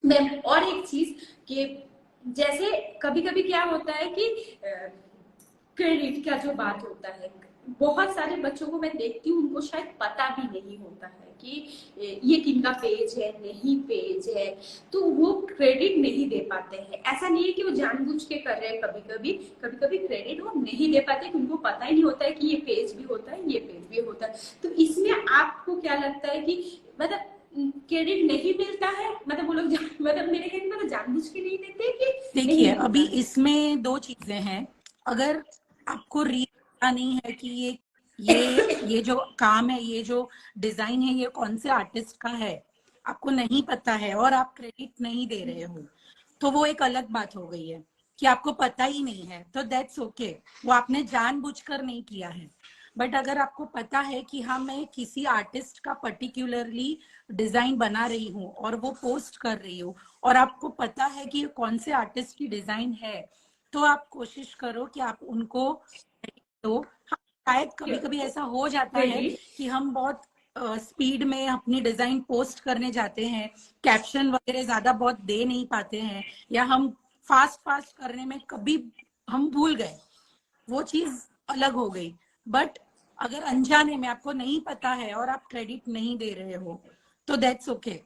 Ma'am और एक चीज कि जैसे कभी कभी क्या होता है कि क्रेडिट का जो बात होता है, बहुत सारे बच्चों को मैं देखती हूँ उनको शायद पता भी नहीं होता है कि ये किनका पेज है, नहीं पेज है, तो वो क्रेडिट नहीं दे पाते हैं। ऐसा नहीं है कि वो जानबूझ के कर रहे हैं, कभी कभी क्रेडिट वो नहीं दे पाते, उनको पता ही नहीं होता है कि ये पेज भी होता है, ये पेज भी होता है। तो इसमें आपको क्या लगता है कि मतलब क्रेडिट नहीं मिलता है, मतलब वो लोग मतलब मेरे कहने में जानबूझ के नहीं देते कि नहीं देखिए, अभी मिलता है? इसमें दो चीजें हैं। अगर आपको पता नहीं है कि ये जो काम है, ये जो डिजाइन है, ये कौन से आर्टिस्ट का है, आपको नहीं पता है और आप क्रेडिट नहीं दे रहे हो, तो वो एक अलग बात हो गई है। कि आपको पता ही नहीं है तो दैट्स ओके, वो आपने जानबूझकर नहीं किया है। बट अगर आपको पता है कि हाँ, मैं किसी आर्टिस्ट का पर्टिकुलरली डिजाइन बना रही हूँ और वो पोस्ट कर रही हूँ, और आपको पता है कि कौन से आर्टिस्ट की डिजाइन है, तो आप कोशिश करो कि आप उनको दो। हाँ, शायद कभी कभी ऐसा हो जाता है क्रेडिट कि हम बहुत स्पीड में अपनी डिजाइन पोस्ट करने जाते हैं, कैप्शन वगैरह ज्यादा बहुत दे नहीं पाते हैं, या हम फास्ट फास्ट करने में कभी हम भूल गए, वो चीज अलग हो गई। बट अगर अनजाने में आपको नहीं पता है और आप क्रेडिट नहीं दे रहे हो तो दैट्स ओके,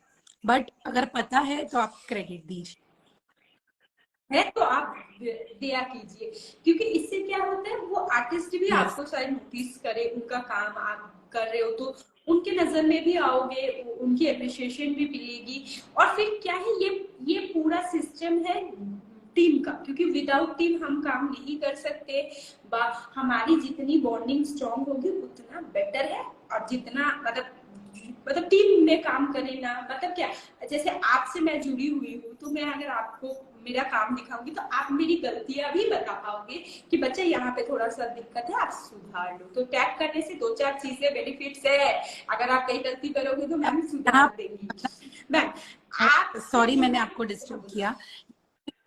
बट अगर पता है तो आप क्रेडिट दीजिए। है तो आप दिया कीजिए, क्योंकि इससे क्या होता है वो आर्टिस्ट भी यस, आपको शायद नोटिस करे, उनका काम आप कर रहे हो तो उनके नजर में भी आओगे, उनकी अप्रिशिएशन भी मिलेगी। और फिर क्या है, ये पूरा सिस्टम है टीम का, क्योंकि विदाउट टीम हम काम नहीं कर सकते। हमारी जितनी बॉन्डिंग स्ट्रांग होगी उतना बेटर है। और जितना मतलब टीम में काम करे ना, मतलब क्या, जैसे आपसे मैं जुड़ी हुई हूँ तो मैं अगर आपको मेरा काम दिखाऊंगी तो आप मेरी गलतियां भी बता पाओगे कि बच्चा यहाँ पे थोड़ा सा दिक्कत है, आप सुधार लो। तो टैग करने से दो चार चीजें बेनिफिट्स है, अगर आप कहीं गलती करोगे तो मैम सुधार देंगी। मैम आपसे सॉरी जो मैंने मैं आपको डिस्टर्ब किया।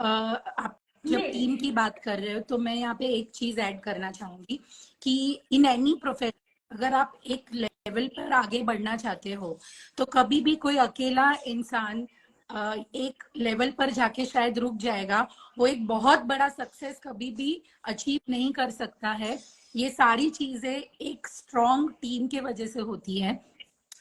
आप जब नहीं टीम की बात कर रहे हो तो मैं यहाँ पे एक चीज ऐड करना चाहूंगी कि इन एनी प्रोफेशन, अगर आप एक लेवल पर आगे बढ़ना चाहते हो तो कभी भी कोई अकेला इंसान एक लेवल पर जाके शायद रुक जाएगा, वो एक बहुत बड़ा सक्सेस कभी भी अचीव नहीं कर सकता है। ये सारी चीजें एक स्ट्रॉन्ग टीम के वजह से होती है।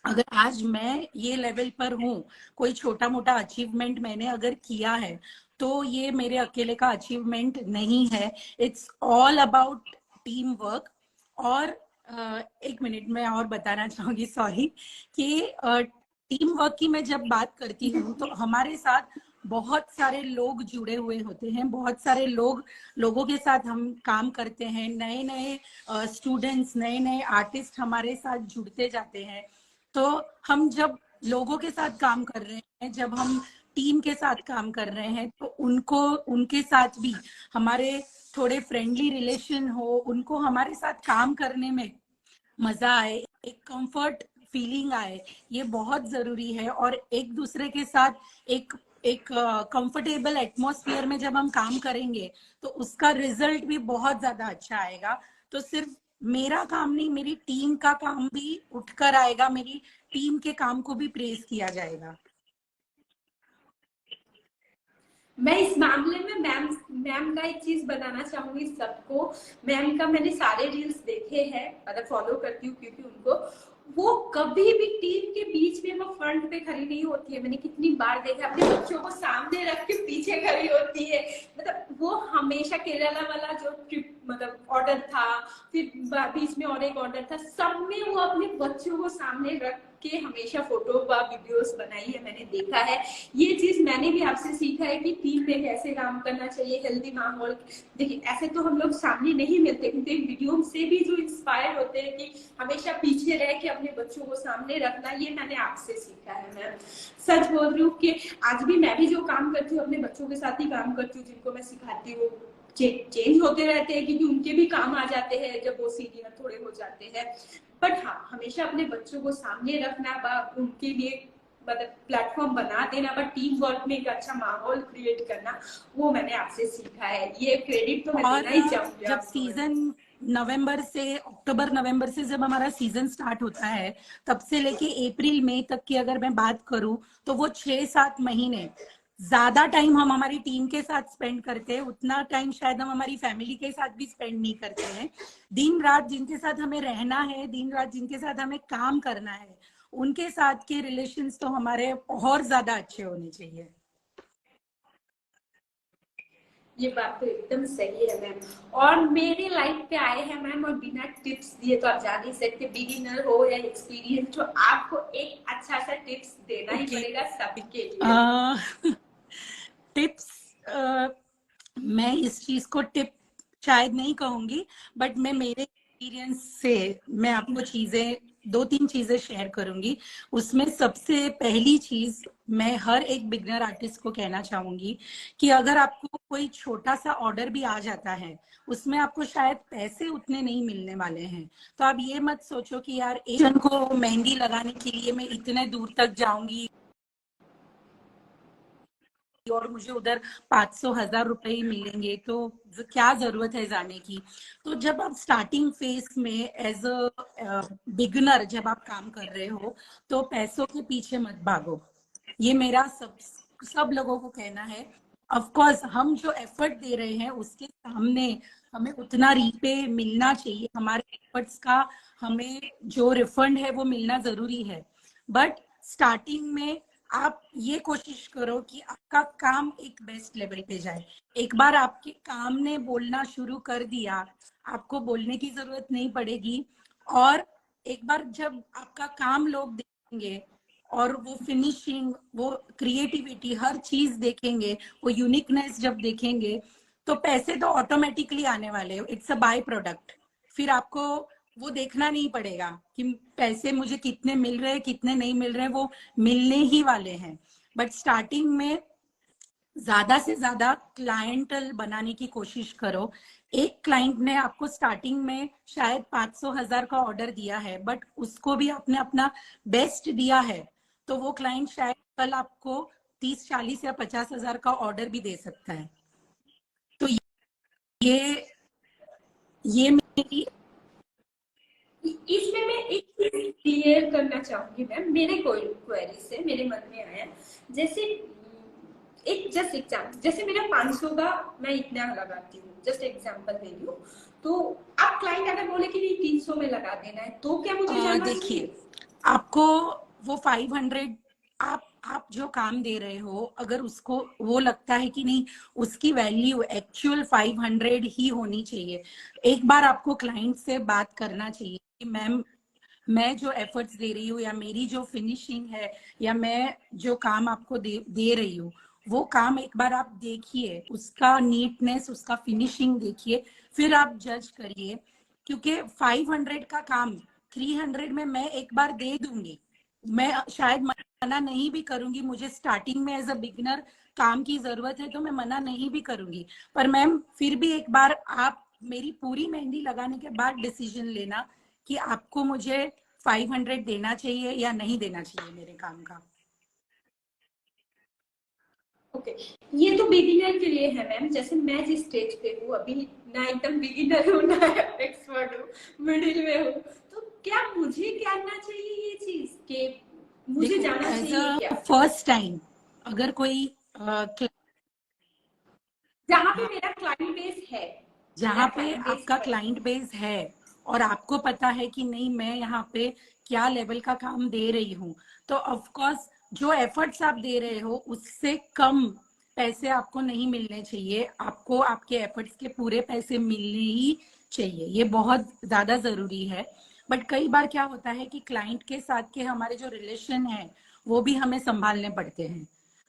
अगर आज मैं ये लेवल पर हूँ, कोई छोटा मोटा अचीवमेंट मैंने अगर किया है, तो ये मेरे अकेले का अचीवमेंट नहीं है। It's all about team work. और एक मिनट में और बताना चाहूंगी, सॉरी, कि टीम वर्क की मैं जब बात करती हूँ तो हमारे साथ बहुत सारे लोग जुड़े हुए होते हैं, बहुत सारे लोगों के साथ हम काम करते हैं, नए नए स्टूडेंट्स, नए नए आर्टिस्ट हमारे साथ जुड़ते जाते हैं। तो हम जब लोगों के साथ काम कर रहे हैं, जब हम टीम के साथ काम कर रहे हैं, तो उनको उनके साथ भी हमारे थोड़े फ्रेंडली रिलेशन हो, उनको हमारे साथ काम करने में मजा आए, एक कंफर्ट फीलिंग आए, ये बहुत जरूरी है। और एक दूसरे के साथ एक एक कंफर्टेबल एटमॉस्फेयर में जब हम काम करेंगे तो उसका रिजल्ट भी बहुत ज्यादा अच्छा आएगा। तो सिर्फ मेरा काम नहीं, मेरी टीम का काम भी उठकर आएगा, मेरी टीम के काम को भी प्रेज किया जाएगा। मैं इस मामले में मैम मैम का एक चीज बताना चाहूंगी सबको। मैम का मैंने सारे रील्स देखे हैं, मतलब फॉलो करती हूँ, क्योंकि उनको वो कभी भी टीम के बीच में वो फ्रंट पे खड़ी नहीं होती है। मैंने कितनी बार देखा, अपने बच्चों को सामने रख के पीछे खड़ी होती है। मतलब वो हमेशा केरला वाला जो ट्रिप मतलब ऑर्डर था, फिर बीच में और एक ऑर्डर था, सब में वो अपने बच्चों को सामने रख के हमेशा फोटो व वीडियोस बनाई है, मैंने देखा है। ये चीज मैंने भी आपसे सीखा है कि टीम में कैसे काम करना चाहिए, हेल्दी माहौल। देखिए ऐसे तो हम लोग सामने नहीं मिलते, किंतु वीडियो से भी जो इंस्पायर होते हैं कि हमेशा पीछे रह के अपने बच्चों को सामने रखना, ये मैंने आपसे सीखा है। मैं सच बोल रही हूँ कि आज भी मैं भी जो काम करती हूँ अपने बच्चों के साथ ही काम करती हूँ, जिनको मैं सिखाती हूँ। चेंज होते रहते हैं क्योंकि उनके भी काम आ जाते हैं जब वो सीनियर थोड़े हो जाते हैं। बट हाँ, हमेशा अपने बच्चों को सामने रखना, उनके लिए मतलब प्लेटफॉर्म बना देना, बट टीम वर्क में एक अच्छा माहौल क्रिएट करना, वो मैंने आपसे सीखा है। ये क्रेडिट तो मैं और देना ही चाहूंगी जब आपको। सीजन नवंबर से अक्टूबर नवंबर से जब हमारा सीजन स्टार्ट होता है, तब से लेके अप्रैल मई तक की अगर मैं बात करूं तो वो 6-7 महीने ज्यादा टाइम हम हमारी टीम के साथ स्पेंड करते हैं, उतना टाइम शायद हम हमारी फैमिली के साथ भी स्पेंड नहीं करते हैं। दिन रात जिनके साथ हमें रहना है, दिन रात जिनके साथ हमें काम करना है, उनके साथ के रिलेशंस तो हमारे और ज्यादा अच्छे होने चाहिए। ये बात तो एकदम सही है मैम। और मेरी लाइफ पे आए हैं मैम, और बिना टिप्स दिए तो आप जा नहीं सकते, बिगिनर हो या एक्सपीरियंस, तो आपको एक अच्छा सा टिप्स देना ही ओके, पड़ेगा सबके लिए। टिप्स मैं इस चीज को टिप शायद नहीं कहूंगी, बट मैं मेरे एक्सपीरियंस से मैं आपको चीजें, दो तीन चीजें शेयर करूंगी। उसमें सबसे पहली चीज मैं हर एक बिगनर आर्टिस्ट को कहना चाहूंगी कि अगर आपको कोई छोटा सा ऑर्डर भी आ जाता है, उसमें आपको शायद पैसे उतने नहीं मिलने वाले हैं, तो आप ये मत सोचो कि यार एक जन को मेहंदी लगाने के लिए मैं इतने दूर तक जाऊंगी और मुझे उधर 500-1000 रुपए ही मिलेंगे, तो क्या जरूरत है जाने की। तो जब आप स्टार्टिंग फेज में एज अ बिगनर जब आप काम कर रहे हो, तो पैसों के पीछे मत भागो। ये मेरा सब लोगों को कहना है। ऑफ कोर्स हम जो एफर्ट दे रहे हैं उसके सामने हमें उतना रीपे मिलना चाहिए, हमारे एफर्ट्स का हमें जो रिफंड है वो मिलना जरूरी है। बट स्टार्टिंग में आप ये कोशिश करो कि आपका काम एक बेस्ट लेवल पे जाए। एक बार आपके काम ने बोलना शुरू कर दिया, आपको बोलने की जरूरत नहीं पड़ेगी। और एक बार जब आपका काम लोग देखेंगे और वो फिनिशिंग, वो क्रिएटिविटी, हर चीज देखेंगे, वो यूनिकनेस जब देखेंगे, तो पैसे तो ऑटोमेटिकली आने वाले हैं। It's a by product. फिर आपको वो देखना नहीं पड़ेगा कि पैसे मुझे कितने मिल रहे हैं कितने नहीं मिल रहे हैं, वो मिलने ही वाले हैं। बट स्टार्टिंग में ज्यादा से ज्यादा क्लाइंटल बनाने की कोशिश करो। एक क्लाइंट ने आपको स्टार्टिंग में शायद 500-1000 का ऑर्डर दिया है, बट उसको भी आपने अपना बेस्ट दिया है, तो वो क्लाइंट शायद कल आपको 30-40 या 50 हजार का ऑर्डर भी दे सकता है। तो ये ये मेरी इसमें मैं एक चीज क्लियर करना चाहूंगी मैम, मेरे कोई क्वेरी से मेरे मन में आया। जैसे एक जस्ट एग्जाम्पल, जैसे मेरा 500 का मैं इतना लगाती हूँ, जस्ट एग्जाम्पल दे रही हूँ, तो आप क्लाइंट अगर बोले कि नहीं 300 में लगा देना है, तो क्या मुझे जाना चाहिए? देखिए, आपको वो 500, आप जो काम दे रहे हो, अगर उसको वो लगता है कि नहीं उसकी वैल्यू एक्चुअल 500 ही होनी चाहिए, एक बार आपको क्लाइंट से बात करना चाहिए कि मैम मैं जो एफर्ट्स दे रही हूँ या मेरी जो फिनिशिंग है या मैं जो काम आपको दे रही हूँ, वो काम एक बार आप देखिए, उसका नीटनेस, उसका फिनिशिंग देखिए, फिर आप जज करिए। क्योंकि 500 का काम 300 में मैं एक बार दे दूंगी, मैं शायद मना नहीं भी करूंगी, मुझे स्टार्टिंग में एज अ बिगिनर काम की जरूरत है तो मैं मना नहीं भी करूंगी। पर मैम फिर भी एक बार आप मेरी पूरी मेहंदी लगाने के बाद डिसीजन लेना कि आपको मुझे 500 देना चाहिए या नहीं देना चाहिए मेरे काम का। ओके, ये तो बिगिनर के लिए है मैम। जैसे मैं जिस स्टेज पे हूँ अभी, ना एकदम बिगिनर हूँ ना एक्सपर्ट हूँ, मिडिल में हूँ, तो क्या मुझे करना चाहिए ये चीज कि मुझे देखो, जाना एज चाहिए अ क्या? फर्स्ट टाइम अगर कोई जहाँ पे मेरा क्लाइंट बेस है, मेरा जहाँ पे क्लाइंट बेस आपका है। क्लाइंट बेस है और आपको पता है कि नहीं मैं यहाँ पे क्या लेवल का काम दे रही हूँ, तो ऑफ कोर्स जो एफर्ट्स आप दे रहे हो उससे कम पैसे आपको नहीं मिलने चाहिए, आपको आपके एफर्ट्स के पूरे पैसे मिलने ही चाहिए, ये बहुत ज्यादा जरूरी है। बट कई बार क्या होता है कि क्लाइंट के साथ के हमारे जो रिलेशन है वो भी हमें संभालने पड़ते हैं,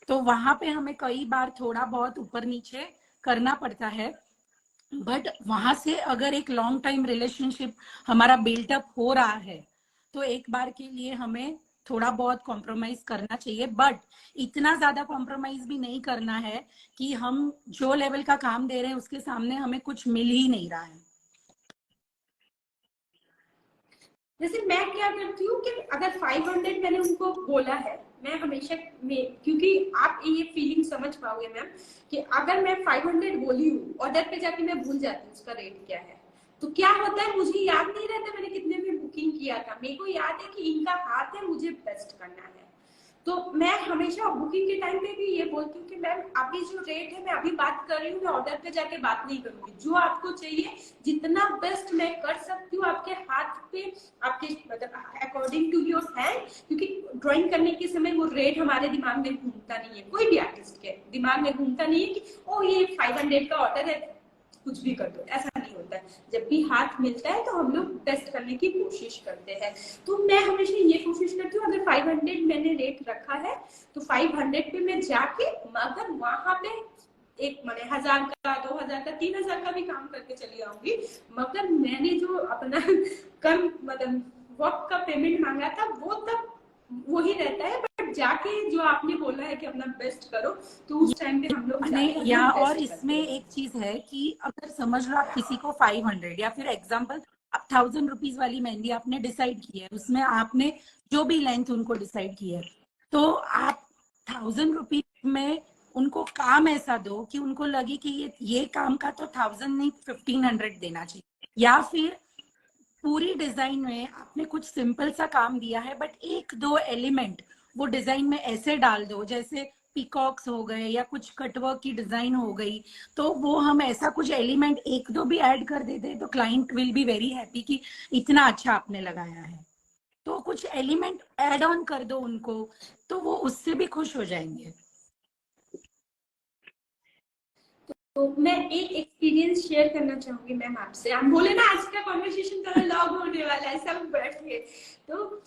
तो वहां पे हमें कई बार थोड़ा बहुत ऊपर नीचे करना पड़ता है। बट वहां से अगर एक लॉन्ग टाइम रिलेशनशिप हमारा बिल्टअप हो रहा है, तो एक बार के लिए हमें थोड़ा बहुत कॉम्प्रोमाइज करना चाहिए, बट इतना ज्यादा कॉम्प्रोमाइज भी नहीं करना है कि हम जो लेवल का काम दे रहे हैं उसके सामने हमें कुछ मिल ही नहीं रहा है। जैसे मैं क्या करती हूँ कि अगर 500 मैंने उनको बोला है, मैं हमेशा क्योंकि आप ये फीलिंग समझ पाओगे मैम कि अगर मैं 500 बोली हूँ, ऑर्डर पे जाके मैं भूल जाती हूँ उसका रेट क्या है, तो क्या होता है मुझे याद नहीं रहता मैंने कितने में बुकिंग किया था। मेरे को याद है कि इनका हाथ है, मुझे बेस्ट करना है, तो मैं हमेशा बुकिंग के टाइम पे भी ये बोलती हूँ कि मैम अभी जो रेट है मैं अभी बात कर रही हूँ, मैं ऑर्डर पे जाके बात नहीं करूंगी। जो आपको चाहिए जितना बेस्ट मैं कर सकती हूँ आपके हाथ पे, आपके मतलब अकॉर्डिंग टू योर हैंड, क्योंकि ड्राइंग करने के समय वो रेट हमारे दिमाग में घूमता नहीं है, कोई भी आर्टिस्ट के दिमाग में घूमता नहीं है कि ओ ये 500 का ऑर्डर है कुछ भी कर दो, ऐसा नहीं होता है। जब भी हाथ मिलता है तो हम लोग बेस्ट करने की कोशिश करते हैं। तो मैं हमेशा ये कोशिश करती हूँ, अगर 500 मैंने रेट रखा है तो 500 पे मैं जाके मगर वहां पे एक मैंने 1000 का 2000 का 3000 का भी काम करके चली आऊंगी, मगर मैंने जो अपना कम मतलब वक्त का पेमेंट मांगा था वो तब वही रहता है। बट जाके जो आपने बोला है कि अपना बेस्ट करो, तो उस टाइम पे हम लोग जाके अपना या और बेस्ट इसमें करते हैं। एक चीज है कि अगर समझ लो आप किसी को 500 या फिर एग्जाम्पल आप 1000 रुपीज वाली मेहंदी आपने डिसाइड की है, उसमें आपने जो भी लेंथ उनको डिसाइड की है, तो आप 1000 रुपीज में उनको काम ऐसा दो कि उनको लगे कि ये काम का तो 1000 नहीं 1500 देना चाहिए। या फिर पूरी डिजाइन में आपने कुछ सिंपल सा काम दिया है बट एक दो एलिमेंट वो डिजाइन में ऐसे डाल दो, जैसे पीकॉक्स हो गए या कुछ कटवर्क की डिजाइन हो गई, तो वो हम ऐसा कुछ एलिमेंट एक दो भी ऐड कर देते तो client will be very happy कि इतना अच्छा आपने लगाया है। तो कुछ एलिमेंट ऐड ऑन कर दो उनको, तो वो उससे भी खुश हो जाएंगे। तो मैं एक एक्सपीरियंस शेयर करना चाहूंगी मैम आपसे। हम बोले ना आज का कॉन्वर्सेशन थोड़ा लॉन्ग होने वाला है, सब बैठ के। तो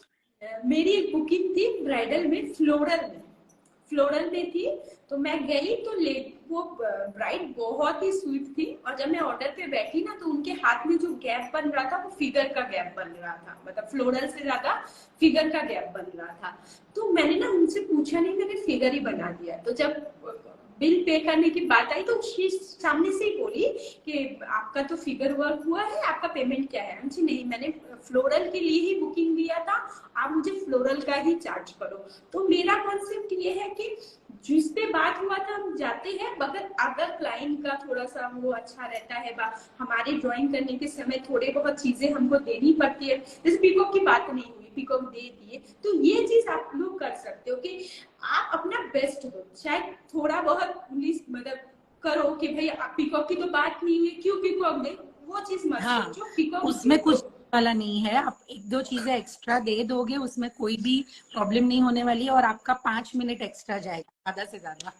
मेरी एक बुकिंग थी ब्राइडल में, फ्लोरल में थी। तो मैं गई तो ले वो ब्राइड बहुत ही स्वीट थी, और जब मैं ऑर्डर पे बैठी ना तो उनके हाथ में जो गैप बन रहा था वो फिगर का गैप बन रहा था, मतलब फ्लोरल से ज्यादा फिगर का गैप बन रहा था। तो मैंने ना उनसे पूछा नहीं, मैंने फिगर ही बना दिया। तो जब बिल पे करने की बात आई तो सामने से ही बोली कि आपका तो फिगर वर्क हुआ है, आपका पेमेंट क्या है। मुझे नहीं, मैंने फ्लोरल के लिए ही बुकिंग लिया था, आप मुझे फ्लोरल का ही चार्ज करो। तो मेरा कॉन्सेप्ट ये है कि जिस पे बात हुआ था हम जाते हैं, मगर अगर क्लाइंट का थोड़ा सा वो अच्छा रहता है, हमारे ड्राइंग करने के समय थोड़े बहुत चीजें हमको देनी पड़ती है, जैसे पीकॉक की बात नहीं हुई, पीकॉक दे दिए, तो ये चीज आप लोग कर सकते हो कि आप अपना बेस्ट दो, शायद थोड़ा बहुत मतलब करो कि भाई पीकॉक की तो बात नहीं हुई, क्यों पीकॉक दे, वो चीज मत हाँ, सोचो, पीकॉक दे उसमें कुछ दो। वाला नहीं है, आप एक दो चीजें एक्स्ट्रा दे दोगे उसमें कोई भी प्रॉब्लम नहीं होने वाली, और आपका 5 मिनट एक्स्ट्रा जाएगा ज्यादा से ज्यादा।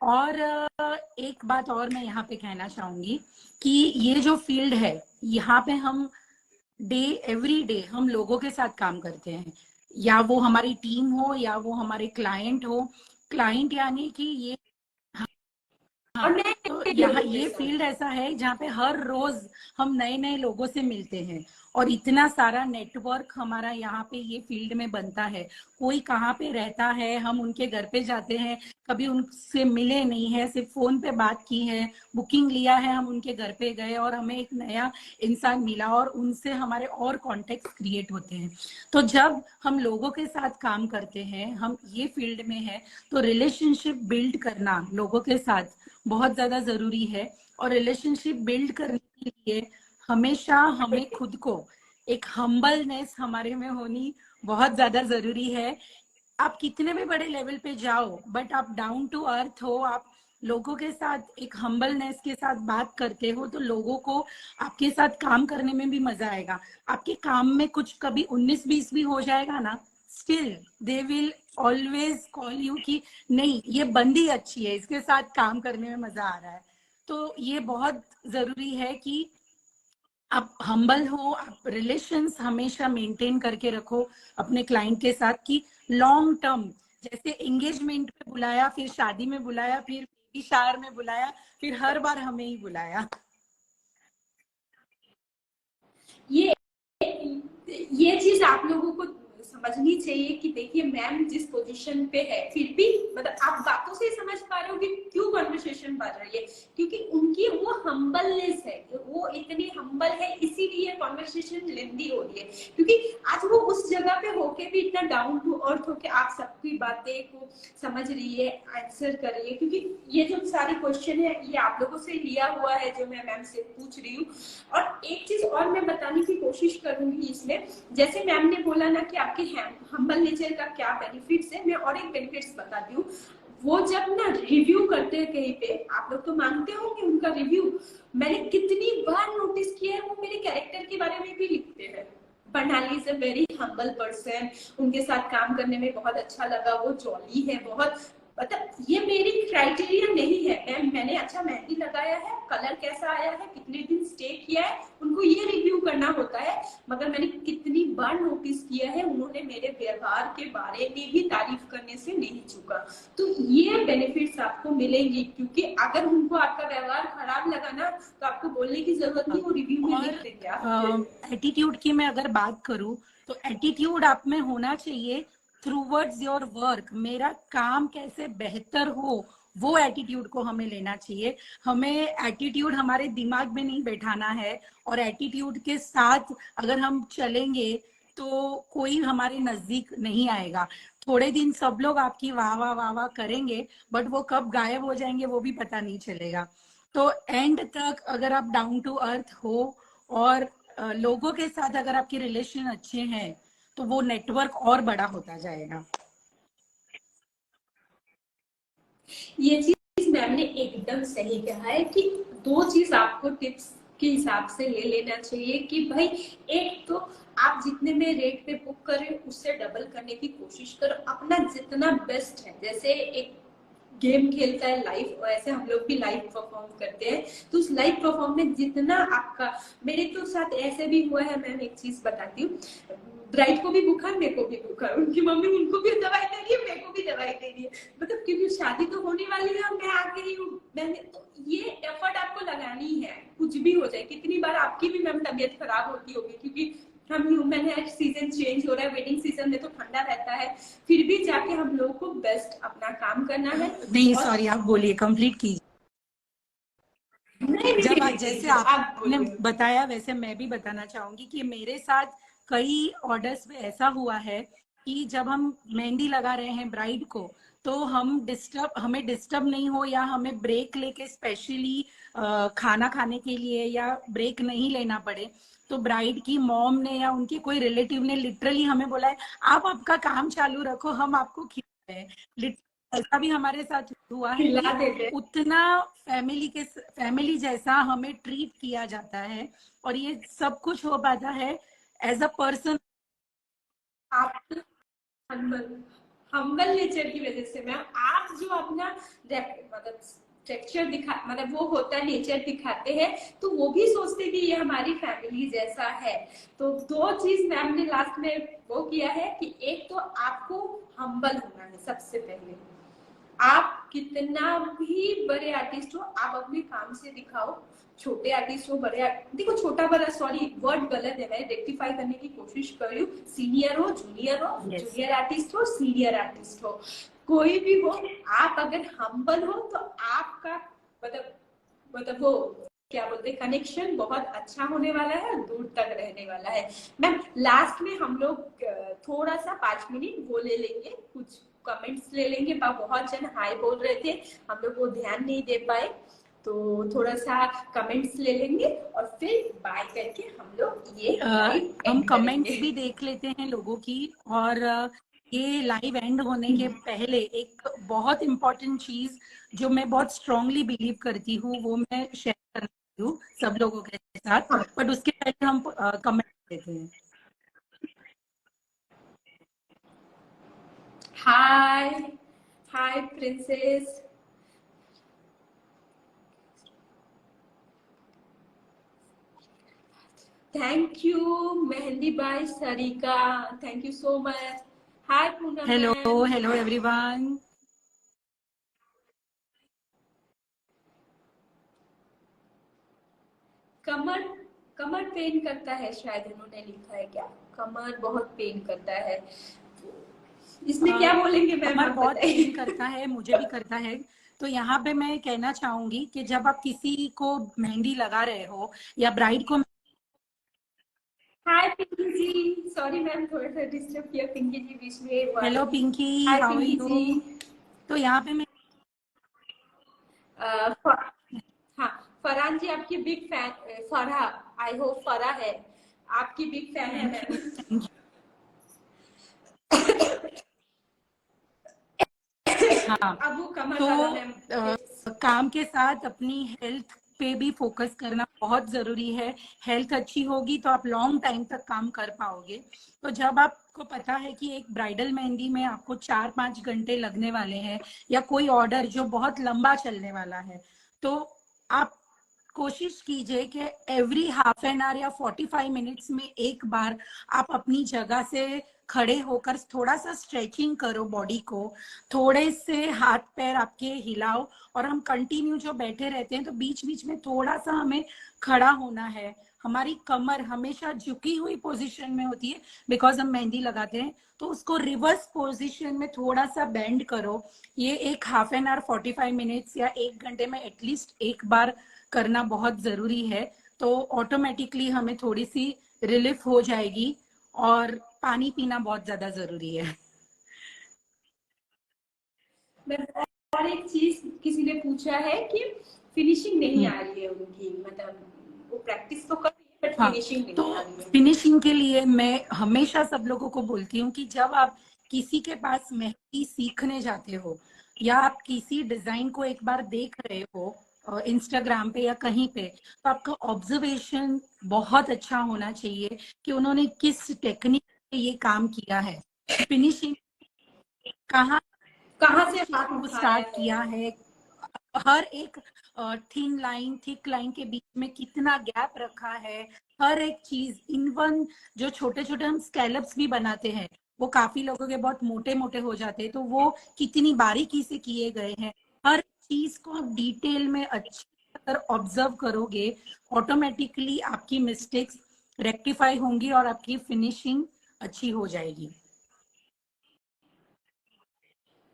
और एक बात और मैं यहाँ पे कहना चाहूंगी कि ये जो फील्ड है, यहाँ पे हम एवरी डे हम लोगों के साथ काम करते हैं, या वो हमारी टीम हो या वो हमारे क्लाइंट हो। क्लाइंट यानी कि ये, हाँ, और नए तो यहाँ लोगों के ये साथ फील्ड ऐसा है जहाँ पे हर रोज हम नए नए लोगों से मिलते हैं, और इतना सारा नेटवर्क हमारा यहाँ पे ये फील्ड में बनता है। कोई कहाँ पे रहता है, हम उनके घर पे जाते हैं, कभी उनसे मिले नहीं है, सिर्फ फोन पे बात की है, बुकिंग लिया है, हम उनके घर पे गए और हमें एक नया इंसान मिला और उनसे हमारे और कॉन्टेक्ट क्रिएट होते हैं। तो जब हम लोगों के साथ काम करते हैं, हम ये फील्ड में है, तो रिलेशनशिप बिल्ड करना लोगों के साथ बहुत ज्यादा जरूरी है। और रिलेशनशिप बिल्ड करने के लिए हमेशा हमें खुद को एक हम्बलनेस हमारे में होनी बहुत ज्यादा जरूरी है। आप कितने भी बड़े लेवल पे जाओ, बट आप डाउन टू अर्थ हो, आप लोगों के साथ एक हम्बलनेस के साथ बात करते हो, तो लोगों को आपके साथ काम करने में भी मजा आएगा। आपके काम में कुछ कभी 19-20 भी हो जाएगा ना, still they will always call you कि नहीं ये बंदी अच्छी है, इसके साथ काम करने में मजा आ रहा है। तो ये बहुत जरूरी है कि आप हम्बल हो, आप रिलेशंस हमेशा मेंटेन करके रखो अपने क्लाइंट के साथ, कि लॉन्ग टर्म, जैसे एंगेजमेंट पे बुलाया, फिर शादी में बुलाया, फिर बेबी शावर में बुलाया, फिर हर बार हमें ही बुलाया। ये ये चीज आप लोगों को समझनी चाहिए कि देखिए मैम जिस पोजीशन पे है, फिर भी मतलब आप बातों से समझ पा रहे हो कि क्यों कन्वर्सेशन बढ़ रही है, क्योंकि उनकी वो हम्बलनेस है, वो इतनी हम्बल है, इसीलिए कन्वर्सेशन लेंदी हो रही है। क्योंकि आज वो उस जगह पे होके भी इतना डाउन टू अर्थ होके आप सबकी बातें को समझ रही है, आंसर कर रही है। क्योंकि ये जो सारे क्वेश्चन है ये आप लोगों से लिया हुआ है जो मैं मैम से पूछ रही हूँ। और एक चीज और मैं बताने की कोशिश करूंगी इसमें, जैसे मैम ने बोला ना कि आपके कि हम्बल नेचर का क्या बेनिफिट्स है, मैं और एक बेनिफिट्स बताती हूँ। वो जब ना रिव्यू करते हैं कहीं पे, आप लोग तो मानते हो कि उनका रिव्यू मैंने कितनी बार नोटिस किया है, वो मेरे कैरेक्टर के बारे में भी लिखते हैं। Barnali is a very humble person, उनके साथ काम करने में बहुत अच्छा लगा, वो जॉली है बहुत। मतलब ये मेरी क्राइटेरिया नहीं है, मैंने अच्छा मेहंदी लगाया है, कलर कैसा आया है, कितने दिन स्टे किया है, उनको ये रिव्यू करना होता है। मगर मैंने कितनी बार नोटिस किया है, उन्होंने मेरे व्यवहार के बारे में भी तारीफ करने से नहीं चूका। तो ये बेनिफिट्स आपको मिलेंगे, क्योंकि अगर उनको आपका व्यवहार खराब लगा ना, तो आपको बोलने की जरूरत नहीं, वो रिव्यू में लिख देंगे। आप एटीट्यूड की मैं अगर बात करूं, तो एटीट्यूड आप में होना चाहिए थ्रूवर्ड्स योर वर्क। मेरा काम कैसे बेहतर हो, वो एटीट्यूड को हमें लेना चाहिए। हमें एटीट्यूड हमारे दिमाग में नहीं बैठाना है, और एटीट्यूड के साथ अगर हम चलेंगे तो कोई हमारे नजदीक नहीं आएगा। थोड़े दिन सब लोग आपकी वाह वाह वाह वाह करेंगे, बट वो कब गायब हो जाएंगे वो भी पता नहीं चलेगा। तो एंड तक अगर आप डाउन टू अर्थ हो, और लोगों के साथ अगर आपके रिलेशन अच्छे हैं, तो वो नेटवर्क और बड़ा होता जाएगा। ये चीज मैम ने एकदम सही कहा है कि दो चीज आपको टिप्स के हिसाब से ले लेना चाहिए कि भाई, एक तो आप जितने में रेट पे बुक करें उससे डबल करने की कोशिश करो, अपना जितना बेस्ट है। जैसे एक गेम खेलता है लाइव, वैसे हम लोग भी लाइव परफॉर्म करते हैं, तो उस लाइव परफॉर्म में जितना आपका, मेरे तो साथ ऐसे भी हुआ है, मैं एक चीज बताती हूँ। ब्राइड को भी बुखार, मेरे को भी बुखार, उनकी मम्मी उनको भी दवाई दे रही है, मेरे को भी दवाई दे रही है, मतलब क्योंकि शादी तो होने वाली है और मैं आ गई हूँ। मैंने तो ये एफर्ट आपको लगानी है, कुछ भी हो जाए। कितनी बार आपकी भी मैम तबीयत खराब होती होगी, क्योंकि हम ह्यूमन है, सीजन चेंज हो रहा है, वेडिंग सीजन में तो ठंडा रहता है, फिर भी जाके हम लोगों को बेस्ट अपना काम करना है। नहीं सॉरी, आप बोलिए, कंप्लीट कीजिए। जब जैसे आपने बताया वैसे मैं भी बताना चाहूंगी कि मेरे साथ कई ऑर्डर्स में ऐसा हुआ है कि जब हम मेहंदी लगा रहे हैं ब्राइड को, तो हमें डिस्टर्ब नहीं हो, या हमें ब्रेक लेके स्पेशली खाना खाने के लिए या ब्रेक नहीं लेना पड़े, तो ब्राइड की मॉम ने या उनके कोई रिलेटिव ने लिटरली हमें बोला है, आप आपका काम चालू रखो, हम आपको खिला रहे हैं। ऐसा भी हमारे साथ हुआ है कि उतना फैमिली जैसा हमें ट्रीट किया जाता है, और ये सब कुछ हो पाता है एज अ पर्सन। आप हम्बल नेचर की वजह से मैम, आप जो अपना मतलब टेक्सचर दिखा, मतलब वो होता है नेचर दिखाते हैं, तो वो भी सोचते कि ये हमारी फैमिली जैसा है। तो दो चीज मैम ने लास्ट में वो किया है कि एक तो आपको हम्बल होना है सबसे पहले। आप कितना भी बड़े आर्टिस्ट हो, आप अपने काम से दिखाओ। छोटे आर्टिस्ट हो, बड़े देखो, छोटा बड़ा, सॉरी वर्ड गलत है, मैं रेक्टिफाई करने की कोशिश कर रही हूँ। सीनियर हो, जूनियर हो, जूनियर आर्टिस्ट हो, सीनियर आर्टिस्ट हो, कोई भी हो, आप अगर हम्बल हो तो आपका मतलब वो क्या बोलते हैं, कनेक्शन बहुत अच्छा होने वाला है, दूर तक रहने वाला है। मैम लास्ट में हम लोग थोड़ा सा 5 मिनट वो ले लेंगे, कुछ कमेंट्स ले लेंगे। बहुत जन हाई बोल रहे थे, हम लोग वो ध्यान नहीं दे पाए, तो थोड़ा सा कमेंट्स ले लेंगे और फिर बाय करके हम लोग ये हम कमेंट्स भी देख लेते हैं लोगों की। और ये लाइव एंड होने के पहले एक बहुत इम्पोर्टेंट चीज जो मैं बहुत स्ट्रांगली बिलीव करती हूँ, वो मैं शेयर करती हूँ सब लोगों के साथ, बट उसके पहले हम कमेंट देते हैं। Hi hi princess, thank you Mehndi bye Sarika, thank you so much. Hi Poonam, hello hello everyone. कमर कमर पेन करता है, शायद इन्होंने लिखा है क्या, कमर बहुत पेन करता है, इसमें क्या बोलेंगे मैम? कमर आप बहुत बताइए। पेन करता है, मुझे भी करता है। तो यहाँ पे मैं कहना चाहूंगी कि जब आप किसी को मेहंदी लगा रहे हो या ब्राइड को। Hi Pinky ji, sorry ma'am थोड़ा सा डिस्टर्ब किया, पिंकी जी बीच में। Hello Pinky, hi how are Pinky you? जी। तो यहाँ पे मैं हाँ, फरहान जी आपकी big fan, Farha, I hope Farha है, आपकी बिग फैन है मैम। हाँ, अब वो कमर तो वाला मैम काम के साथ अपनी हेल्थ पे भी फोकस करना बहुत जरूरी है। हेल्थ अच्छी होगी तो आप लॉन्ग टाइम तक काम कर पाओगे। तो जब आपको पता है कि एक ब्राइडल मेहंदी में आपको 4-5 घंटे लगने वाले हैं, या कोई ऑर्डर जो बहुत लंबा चलने वाला है, तो आप कोशिश कीजिए कि एवरी हाफ एन आवर या 45 मिनट्स में एक बार आप अपनी जगह से खड़े होकर थोड़ा सा स्ट्रेचिंग करो बॉडी को, थोड़े से हाथ पैर आपके हिलाओ। और हम कंटिन्यू जो बैठे रहते हैं तो बीच बीच में थोड़ा सा हमें खड़ा होना है। हमारी कमर हमेशा झुकी हुई पोजीशन में होती है बिकॉज हम मेहंदी लगाते हैं, तो उसको रिवर्स पोजीशन में थोड़ा सा बेंड करो। ये एक हाफ एन आवर 45 मिनट्स या 1 घंटे में एटलीस्ट एक बार करना बहुत जरूरी है। तो ऑटोमेटिकली हमें थोड़ी सी रिलीफ हो जाएगी। और पानी पीना बहुत ज्यादा जरूरी है। मैम और एक चीज किसी ने पूछा है कि फिनिशिंग नहीं हम्म। आ रही है उनकी, मतलब वो प्रैक्टिस तो कर रही है बट हाँ, फिनिशिंग तो नहीं आ रही है। फिनिशिंग के लिए मैं हमेशा सब लोगों को बोलती हूँ कि जब आप किसी के पास मेहंदी सीखने जाते हो, या आप किसी डिजाइन को एक बार देख रहे हो इंस्टाग्राम पे या कहीं पे, तो आपका ऑब्जर्वेशन बहुत अच्छा होना चाहिए कि उन्होंने किस टेक्निक से ये काम किया है, फिनिशिंग कहाँ कहाँ से हाथ को उठाया स्टार्ट है। किया है, हर एक थिन लाइन थिक लाइन के बीच में कितना गैप रखा है, हर एक चीज। इवन जो छोटे छोटे हम स्कैलप्स भी बनाते हैं, वो काफी लोगों के बहुत मोटे मोटे हो जाते हैं, तो वो कितनी बारीकी से किए गए हैं। हर चीज को आप डिटेल में अच्छी तरह ऑब्जर्व करोगे, ऑटोमेटिकली आपकी मिस्टेक्स रेक्टिफाई होंगी और आपकी फिनिशिंग अच्छी हो जाएगी।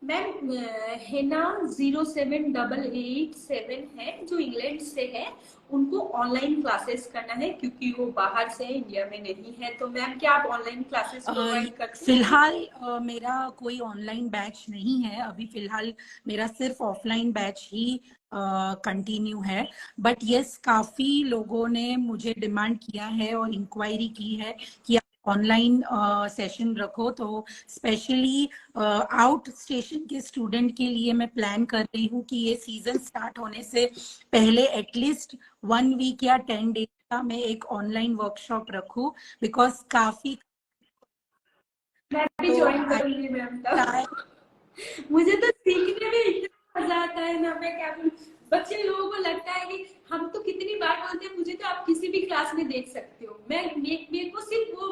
मैम हेना 07887 है जो इंग्लैंड से है, उनको ऑनलाइन क्लासेस करना है क्योंकि वो बाहर से इंडिया में नहीं है। तो मैम क्या आप ऑनलाइन क्लासेस प्रोवाइड करते हैं? फिलहाल मेरा कोई ऑनलाइन बैच नहीं है अभी। फिलहाल मेरा सिर्फ ऑफलाइन बैच ही कंटिन्यू है। बट यस, काफी लोगों ने मुझे डिमांड किया है और इंक्वायरी की है कि ऑनलाइन सेशन रखो। तो स्पेशली आउट स्टेशन के स्टूडेंट के लिए मैं प्लान कर रही हूँ कि ये सीजन स्टार्ट होने से पहले एटलीस्ट 1 वीक या 10 डेज का मैं एक ऑनलाइन वर्कशॉप रखूं। बिकॉज काफी मैं भी तो ज्वाइन करूंगी मैम तब। मुझे तो सीखने में इतना मजा आता है ना, मैं क्या बोलूं। बच्चे लोगों को लगता है कि हम तो कितनी बार बोलते हैं मुझे तो आप किसी भी क्लास में देख सकते हो। मेरे को सिर्फ वो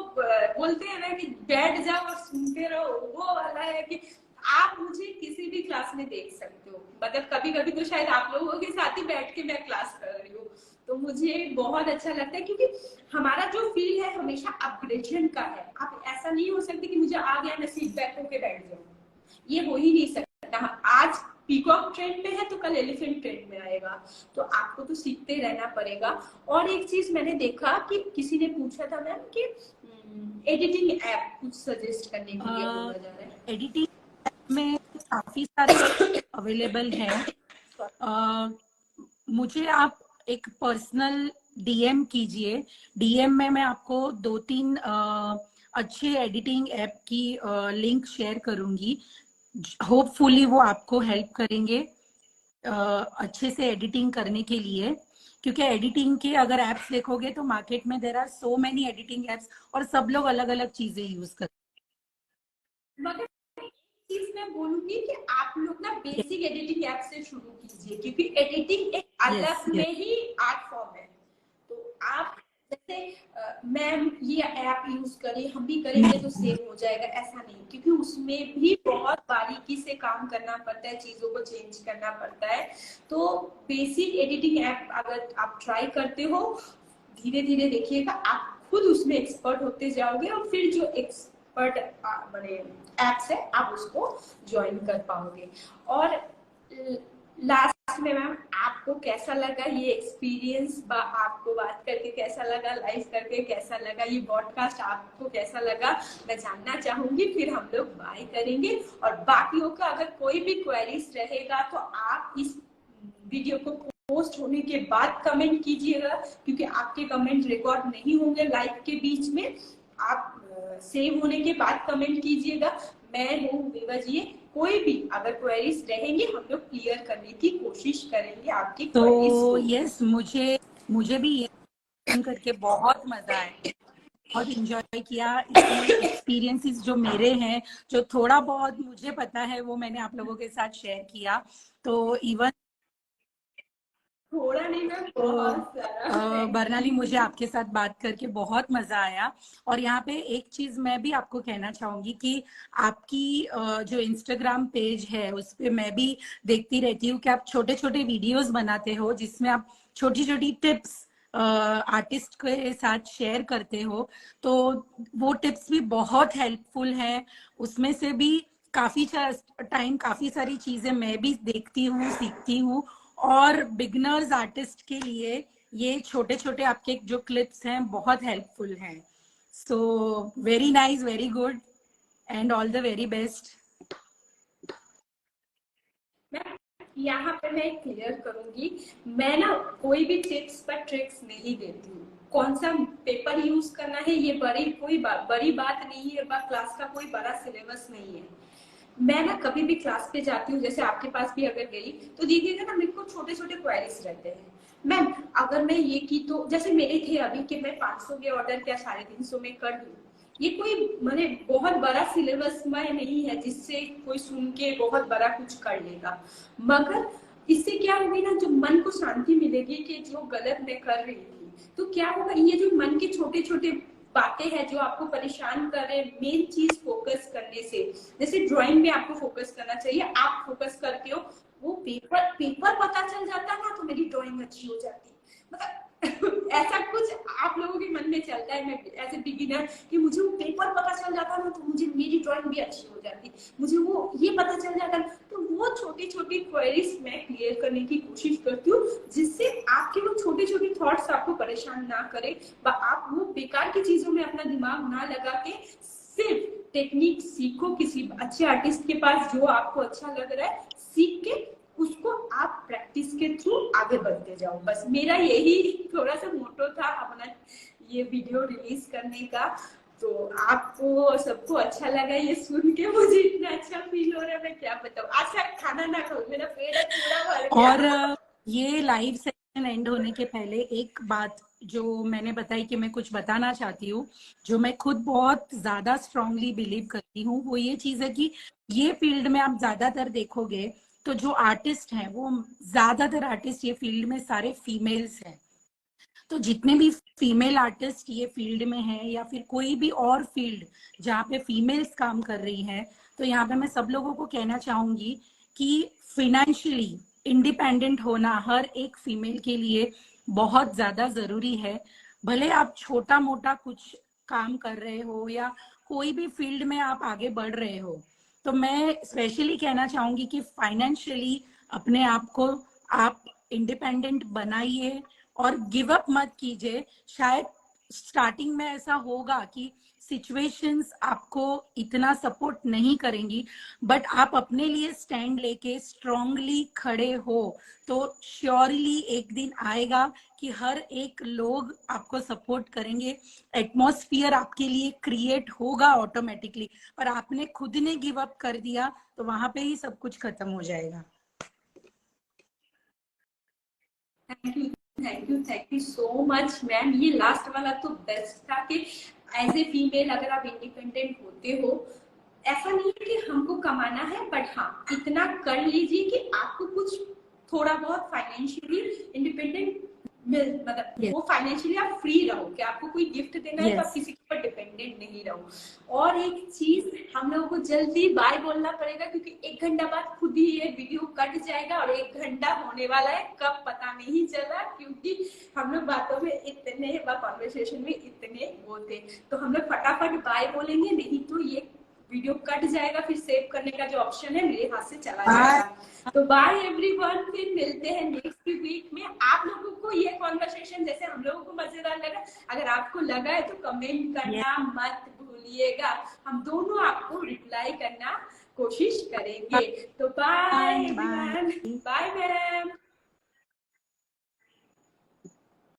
बोलते हैं ना कि बैठ जाओ और सुनते रहो, वो वाला है कि आप मुझे किसी भी क्लास में देख सकते हो। मतलब कभी कभी तो शायद आप लोगों के साथ ही बैठ के मैं क्लास कर रही हूँ। तो मुझे बहुत अच्छा लगता है क्योंकि हमारा जो फील्ड है हमेशा अपग्रेडेशन का है। आप ऐसा नहीं हो सकते कि मुझे आ गया मैं सीट बैक होके बैठ जाऊँ, ये हो ही नहीं सकता। आज पीकॉक ट्रेंड में है तो कल एलिफेंट ट्रेंड में आएगा, तो आपको तो सीखते रहना पड़ेगा। और एक चीज मैंने देखा कि किसी ने पूछा था मैम कि एडिटिंग ऐप कुछ सजेस्ट करने के लिए बोला जा रहा है। एडिटिंग में काफी सारे अवेलेबल हैं। मुझे आप एक पर्सनल डीएम कीजिए। डीएम में मैं आपको 2-3 अच्छे एडिटिंग ऐप की लिंक शेयर करूंगी। होपफुली वो आपको हेल्प करेंगे अच्छे से एडिटिंग करने के लिए। क्योंकि एडिटिंग के अगर एप्स देखोगे तो मार्केट में there are so many editing apps, और सब लोग अलग अलग चीजें यूज करते मगर चीज मैं बोलूंगी कि आप लोग ना हैं। बेसिक एडिटिंग ऐप से शुरू कीजिए क्योंकि एडिटिंग एक यस, अलग यस, में ही आर्ट फॉर्म है। तो आप जैसे मैम ये ऐप यूज करें हम भी करेंगे तो सेम हो जाएगा, ऐसा नहीं, क्योंकि उसमें भी बहुत बारीकी से काम करना पड़ता है, चीजों को चेंज करना पड़ता है। तो बेसिक एडिटिंग ऐप अगर आप ट्राई करते हो, धीरे धीरे देखिएगा आप खुद उसमें एक्सपर्ट होते जाओगे और फिर जो एक्सपर्ट बने एप्स है आप उसको ज्वाइन कर पाओगे। और लास्ट में मैम आपको कैसा लगा ये एक्सपीरियंस, आपको बात करके कैसा लगा, लाइव करके कैसा लगा, ये पॉडकास्ट आपको कैसा लगा, मैं जानना चाहूंगी। फिर हम लोग बाय करेंगे और बाकियों का अगर कोई भी क्वेरीज रहेगा तो आप इस वीडियो को पोस्ट होने के बाद कमेंट कीजिएगा क्योंकि आपके कमेंट रिकॉर्ड नहीं होंगे लाइव के बीच में। आप सेव होने के बाद कमेंट कीजिएगा। मैं हूँ विवा जी, कोई भी अगर क्वेरीज रहेंगे हम लोग क्लियर करने की कोशिश करेंगे आपकी क्वेरीज तो को। यस, मुझे भी ये सुन करके बहुत मजा आया, बहुत इंजॉय किया। इसमें एक्सपीरियंसेस जो मेरे हैं, जो थोड़ा बहुत मुझे पता है, वो मैंने आप लोगों के साथ शेयर किया। तो इवन थोड़ा नहीं मैम, तो बहुत सारा। बर्नाली, मुझे आपके साथ बात करके बहुत मजा आया। और यहाँ पे एक चीज मैं भी आपको कहना चाहूंगी कि आपकी जो इंस्टाग्राम पेज है उस पे मैं भी देखती रहती हूँ कि आप छोटे छोटे वीडियोस बनाते हो जिसमें आप छोटी छोटी टिप्स आर्टिस्ट के साथ शेयर करते हो। तो वो टिप्स भी बहुत हेल्पफुल है। उसमें से भी काफी टाइम काफी सारी चीजें मैं भी देखती हूँ, सीखती हूँ। और बिगनर्स आर्टिस्ट के लिए ये छोटे छोटे आपके जो क्लिप्स हैं बहुत हेल्पफुल हैं। So very nice, very good, and all the very best. Ma'am यहाँ पे मैं क्लियर करूंगी, मैं ना कोई भी टिप्स पर ट्रिक्स नहीं देती हूँ। कौन सा पेपर यूज करना है ये बड़ी बात नहीं है, क्लास का कोई बड़ा सिलेबस नहीं है। मैं ना कभी भी क्लास पे जाती हूँ, जैसे आपके पास भी अगर गई तो देखिएगा ना मेरे को छोटे छोटे क्वेरीज रहते हैं। मैम अगर मैं ये की तो जैसे मेरे थे अभी कि मैं 500 के ऑर्डर क्या 350 में कर दूं, ये कोई मैंने बहुत बड़ा सिलेबस में नहीं है जिससे कोई सुन के बहुत बड़ा कुछ कर लेगा। मगर इससे क्या होगी ना, जो मन को शांति मिलेगी कि जो गलत मैं कर रही थी, तो क्या होगा, ये जो मन के छोटे छोटे बातें हैं जो आपको परेशान कर रहे हैं, मेन चीज फोकस करने से, जैसे ड्राइंग में आपको फोकस करना चाहिए, आप फोकस करते हो, वो पेपर पेपर पता चल जाता ना तो मेरी ड्राइंग अच्छी हो जाती। मतलब ऐसा कुछ आप लोगों के मन में चलता है, मैं एज ए बिगिनर, कि मुझे वो पेपर पता चल जाता ना तो मुझे मेरी ड्राइंग भी अच्छी हो जाती, मुझे वो ये पता चल जाता ना। तो वो छोटी छोटी क्वेरीज मैं क्लियर करने की कोशिश करती हूँ जिससे आपके वो छोटे छोटे थॉट्स आपको परेशान ना करे, आप वो बेकार की चीजों में अपना दिमाग ना लगा के सिर्फ टेक्निक सीखो किसी अच्छे आर्टिस्ट के पास, जो आपको अच्छा लग रहा है सीख के उसको आप प्रैक्टिस के थ्रू आगे बढ़ते जाओ। बस मेरा यही थोड़ा सा मोटो था अपना ये वीडियो रिलीज करने का। तो आपको सबको अच्छा लगा ये सुन के, मुझे इतना अच्छा फील हो रहा है, मैं क्या बताऊं। अच्छा खाना ना खाऊं, मेरा पेट पूरा भर गया। और ये लाइव सेशन एंड होने के पहले एक बात जो मैंने बताई कि मैं कुछ बताना चाहती हूँ, जो मैं खुद बहुत ज्यादा स्ट्रांगली बिलीव करती हूँ, वो ये चीज है कि ये फील्ड में आप ज्यादातर देखोगे तो जो आर्टिस्ट हैं वो ज्यादातर आर्टिस्ट ये फील्ड में सारे फीमेल्स हैं। तो जितने भी फीमेल आर्टिस्ट ये फील्ड में हैं या फिर कोई भी और फील्ड जहाँ पे फीमेल्स काम कर रही हैं, तो यहाँ पे मैं सब लोगों को कहना चाहूंगी कि फिनेंशियली इंडिपेंडेंट होना हर एक फीमेल के लिए बहुत ज्यादा जरूरी है। भले आप छोटा मोटा कुछ काम कर रहे हो या कोई भी फील्ड में आप आगे बढ़ रहे हो, तो मैं स्पेशली कहना चाहूंगी कि फाइनेंशियली अपने आप को आप इंडिपेंडेंट बनाइए और गिव अप मत कीजिए। शायद स्टार्टिंग में ऐसा होगा कि सिचुएशंस आपको इतना सपोर्ट नहीं करेंगी, बट आप अपने लिए स्टैंड लेके स्ट्रांगली खड़े हो तो श्योरली एक दिन आएगा कि हर एक लोग आपको सपोर्ट करेंगे, एटमॉस्फियर आपके लिए क्रिएट होगा ऑटोमेटिकली। पर आपने खुद ने गिव अप कर दिया तो वहां पे ही सब कुछ खत्म हो जाएगा। Thank you so much ma'am. ये लास्ट वाला तो बेस्ट था कि एज ए फीमेल अगर आप इंडिपेंडेंट होते हो, ऐसा नहीं है कि हमको कमाना है, बट हाँ इतना कर लीजिए कि आपको कुछ थोड़ा बहुत फाइनेंशियली इंडिपेंडेंट मतलब यस, वो फाइनेंशियली आप फ्री रहो, कि आपको कोई गिफ्ट देना है तो आप यस, किसी के ऊपर डिपेंडेंट नहीं रहो। और एक चीज हम लोगों को जल्दी बाय बोलना पड़ेगा क्योंकि 1 घंटा बाद खुद ही ये वीडियो कट जाएगा और 1 घंटा होने वाला है कब पता नहीं चला, क्योंकि हम लोग बातों में इतने कॉन्वर्सेशन में इतने वो थे। तो हम लोग फटाफट बाय बोलेंगे, नहीं तो ये वीडियो कट जाएगा, फिर सेव करने का जो ऑप्शन है मेरे हाथ से चला जाएगा। तो बाय एवरीवन, फिर मिलते हैं नेक्स्ट वीक में। आप लोगों को ये कॉन्वर्सेशन जैसे हम लोगों को मजेदार लगा, अगर आपको लगा है तो कमेंट करना मत भूलिएगा, हम दोनों आपको रिप्लाई करना कोशिश करेंगे। तो bye bye everyone, bye. Bye ma'am.